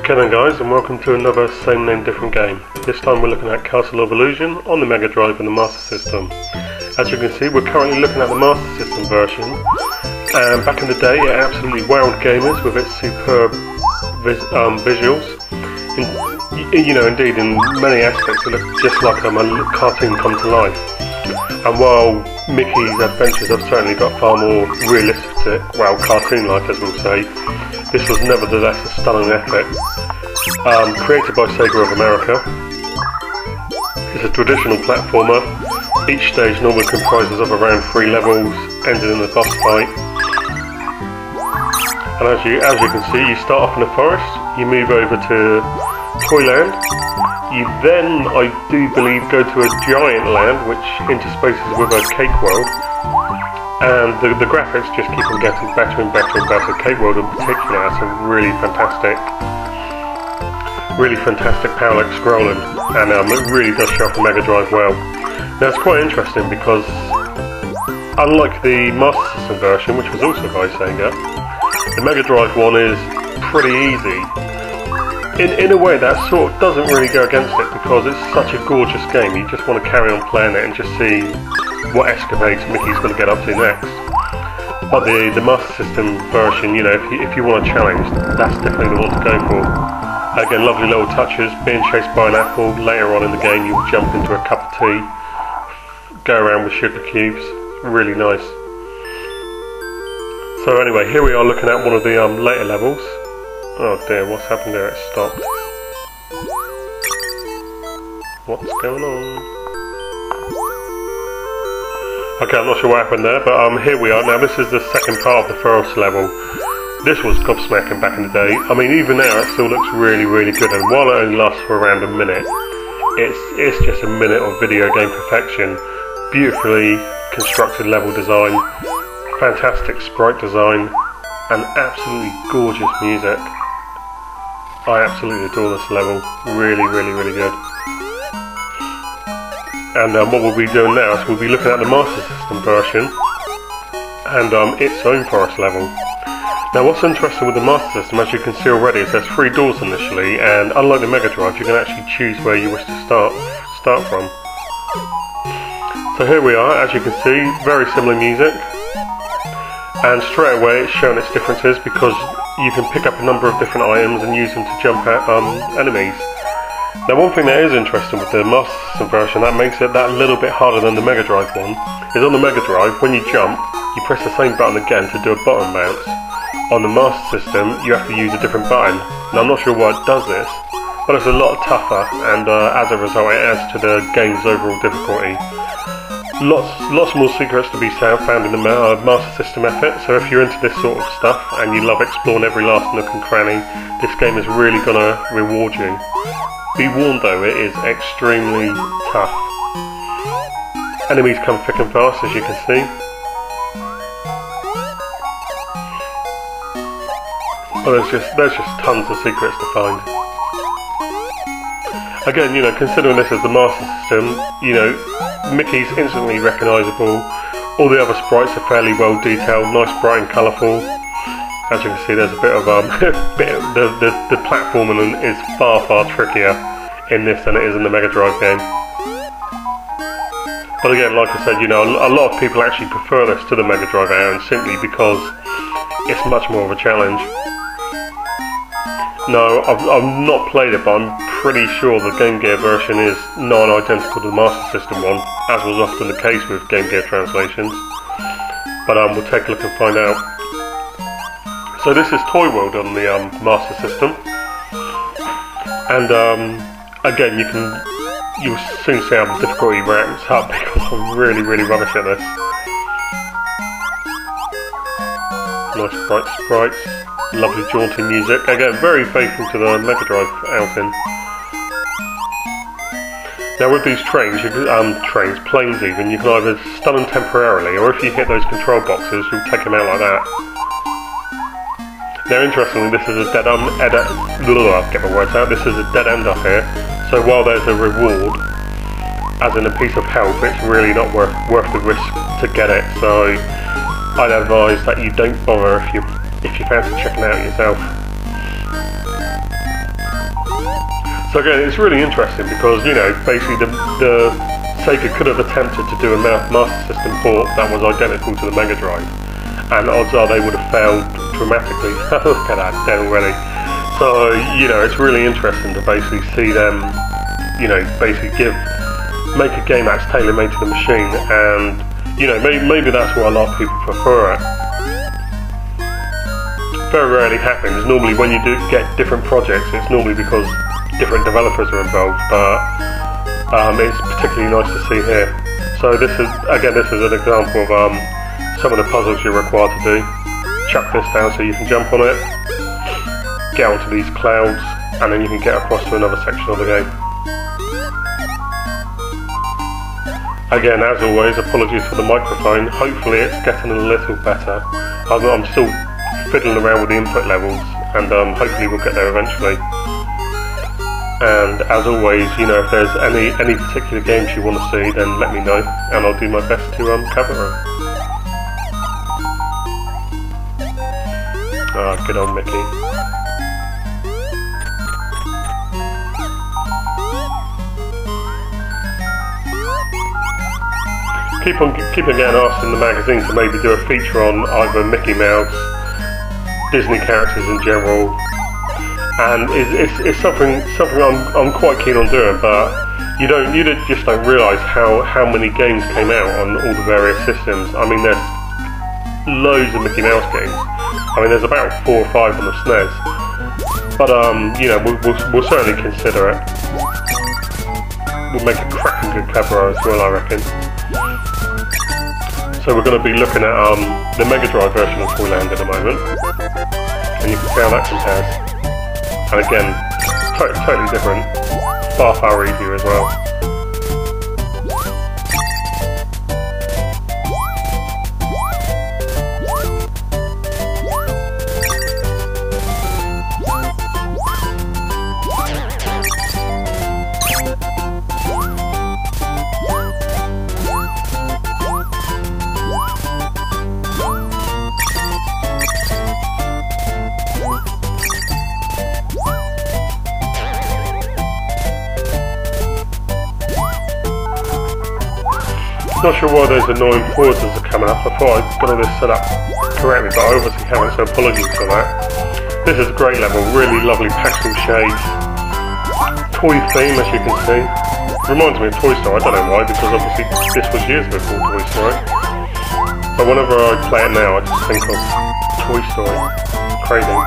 Okay then guys, and welcome to another same name different game. This time we're looking at Castle of Illusion on the Mega Drive and the Master System. As you can see, we're currently looking at the Master System version, and back in the day it absolutely wowed gamers with its superb visuals. Indeed, in many aspects it looked just like a cartoon come to life. And while Mickey's adventures have certainly got far more realistic, well, cartoon-like as we'll say, this was nevertheless a stunning epic. Created by Sega of America. It's a traditional platformer. Each stage normally comprises of around 3 levels, ending in a boss fight. And as you can see, you start off in a forest, you move over to Toyland. You then, I do believe, go to a giant land which interspaces with a cake world, and the graphics just keep on getting better and better and better. Cake world in particular has some really fantastic parallax scrolling, and it really does show off the Mega Drive well. Now it's quite interesting because unlike the Master System version, which was also by Sega, the Mega Drive one is pretty easy. In a way that sort of doesn't really go against it, because it's such a gorgeous game. You just want to carry on playing it and just see what escapades Mickey's going to get up to next. But the Master System version, you know, if you want a challenge, that's definitely the one to go for. Again, lovely little touches, being chased by an apple. Later on in the game you'll jump into a cup of tea, go around with sugar cubes, really nice. So anyway, here we are looking at one of the later levels. Oh dear, what's happened there? It stopped. What's going on? Okay, I'm not sure what happened there, but here we are. Now this is the second part of the first level. This was gobsmacking back in the day. I mean, even now it still looks really, really good, and while it only lasts for around a minute, it's just a minute of video game perfection. Beautifully constructed level design, fantastic sprite design, and absolutely gorgeous music. I absolutely adore this level. Really, really, really good. And what we'll be doing now is we'll be looking at the Master System version and its own forest level. Now what's interesting with the Master System, as you can see already, is there's 3 doors initially, and unlike the Mega Drive, you can actually choose where you wish to start from. So here we are, as you can see, very similar music. And straight away it's showing its differences because you can pick up a number of different items and use them to jump at enemies. Now one thing that is interesting with the Master System version that makes it that little bit harder than the Mega Drive one is on the Mega Drive, when you jump, you press the same button again to do a bottom bounce. On the Master System you have to use a different button. Now I'm not sure why it does this, but it's a lot tougher, and as a result it adds to the game's overall difficulty. Lots more secrets to be found in the Master System effort, so if you're into this sort of stuff and you love exploring every last nook and cranny, this game is really going to reward you. Be warned though, it is extremely tough. Enemies come thick and fast, as you can see. But there's just tons of secrets to find. Again, you know, considering this is the Master System, you know, Mickey's instantly recognisable. All the other sprites are fairly well detailed, nice, bright and colourful. As you can see, there's a bit of the platforming is far trickier in this than it is in the Mega Drive game. But again, like I said, you know, a lot of people actually prefer this to the Mega Drive version simply because it's much more of a challenge. No, I've not played it, but I'm pretty sure the Game Gear version is non-identical to the Master System one, as was often the case with Game Gear translations. But we'll take a look and find out. So this is Toy World on the Master System, and again you'll soon see how the difficulty ramps up because I'm really rubbish at this. Nice bright sprites. Lovely jaunty music, again very faithful to the Mega Drive outing. Now with these planes even, you can either stun them temporarily, or if you hit those control boxes you'll take them out like that. Now interestingly, this is a dead end up here, so while there's a reward, as in a piece of health, it's really not worth the risk to get it, so I'd advise that you don't bother if you fancy checking it out yourself. So again, it's really interesting because, you know, basically the Sega could have attempted to do a Master System port that was identical to the Mega Drive, and odds are they would have failed dramatically. Look at that, down already. So, you know, it's really interesting to basically see them, you know, basically make a game that's tailor-made to the machine, and, you know, maybe that's why a lot of people prefer it. Very rarely happens. Normally when you do get different projects, it's normally because different developers are involved, but it's particularly nice to see here. So this is an example of some of the puzzles you're required to do. Chuck this down so you can jump on it, get onto these clouds, and then you can get across to another section of the game. Again, as always, apologies for the microphone. Hopefully it's getting a little better. I'm still fiddling around with the input levels, and hopefully we'll get there eventually. And as always, you know, if there's any particular games you want to see, then let me know, and I'll do my best to cover them. Ah, good old Mickey. Keep on getting asked in the magazine to maybe do a feature on either Mickey Mouse, Disney characters in general, and it's something I'm quite keen on doing. But you just don't realise how many games came out on all the various systems. I mean, there's loads of Mickey Mouse games. I mean, there's about 4 or 5 on the SNES. But you know, we'll certainly consider it. We'll make a cracking good cover as well, I reckon. So we're going to be looking at the Mega Drive version of Toyland at the moment, and you can see how that compares. And again, totally different, far easier as well. Not sure why those annoying pauses are coming up. I thought I'd got all this set up correctly, but I obviously haven't, so apologies for that. This is a great level, really lovely pastel shades. Toy theme, as you can see. Reminds me of Toy Story, I don't know why, because obviously this was years before Toy Story. But whenever I play it now, I just think of Toy Story. Crazy.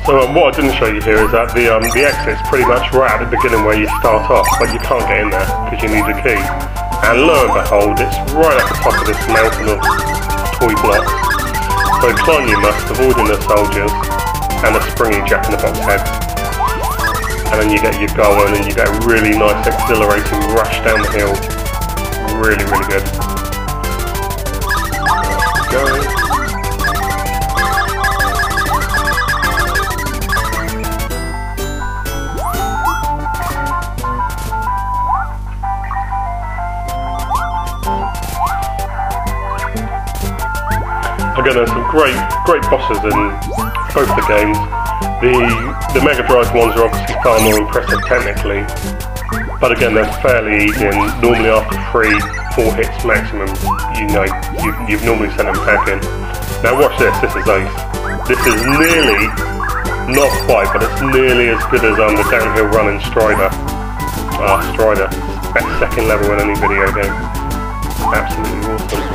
So what I didn't show you here is that the exit's pretty much right at the beginning where you start off, but you can't get in there because you need a key. And lo and behold, it's right at the top of this mountain of toy blocks. So climb you must, avoiding the soldiers and the springy jack-in-the-box heads. And then you get your goal, and then you get a really nice exhilarating rush down the hill. Really, really good. Go. Again, there's some great bosses in both the games. The Mega Drive ones are obviously far more impressive technically, but again they're fairly easy, and normally after 3-4 hits maximum, you know, you've normally sent them packing. Now watch this, this is Ace. This is nearly, not quite, but it's nearly as good as the downhill running Strider. Strider, best second level in any video game. Absolutely awesome.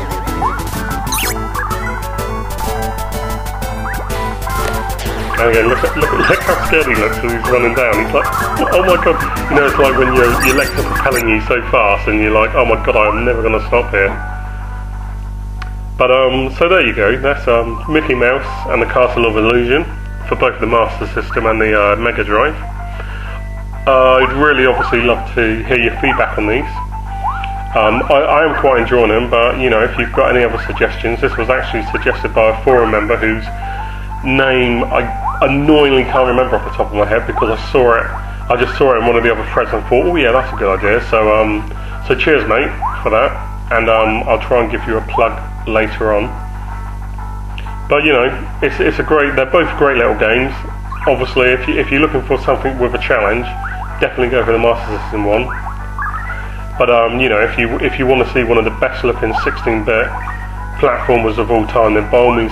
And again, look how scared he looks as he's running down. He's like, oh my god. You know, it's like when your legs are propelling you so fast and you're like, oh my god, I'm never going to stop here. But so there you go. That's Mickey Mouse and the Castle of Illusion for both the Master System and the Mega Drive. I'd really obviously love to hear your feedback on these. I am quite enjoying them, but you know, if you've got any other suggestions, this was actually suggested by a forum member whose name I annoyingly can't remember off the top of my head because I just saw it in one of the other threads and thought, oh yeah, that's a good idea. So cheers mate for that, and I'll try and give you a plug later on. But you know, they're both great little games. Obviously, if you're looking for something with a challenge, definitely go for the Master System one. But you know, if you want to see one of the best looking 16-bit platformers of all time, then by all means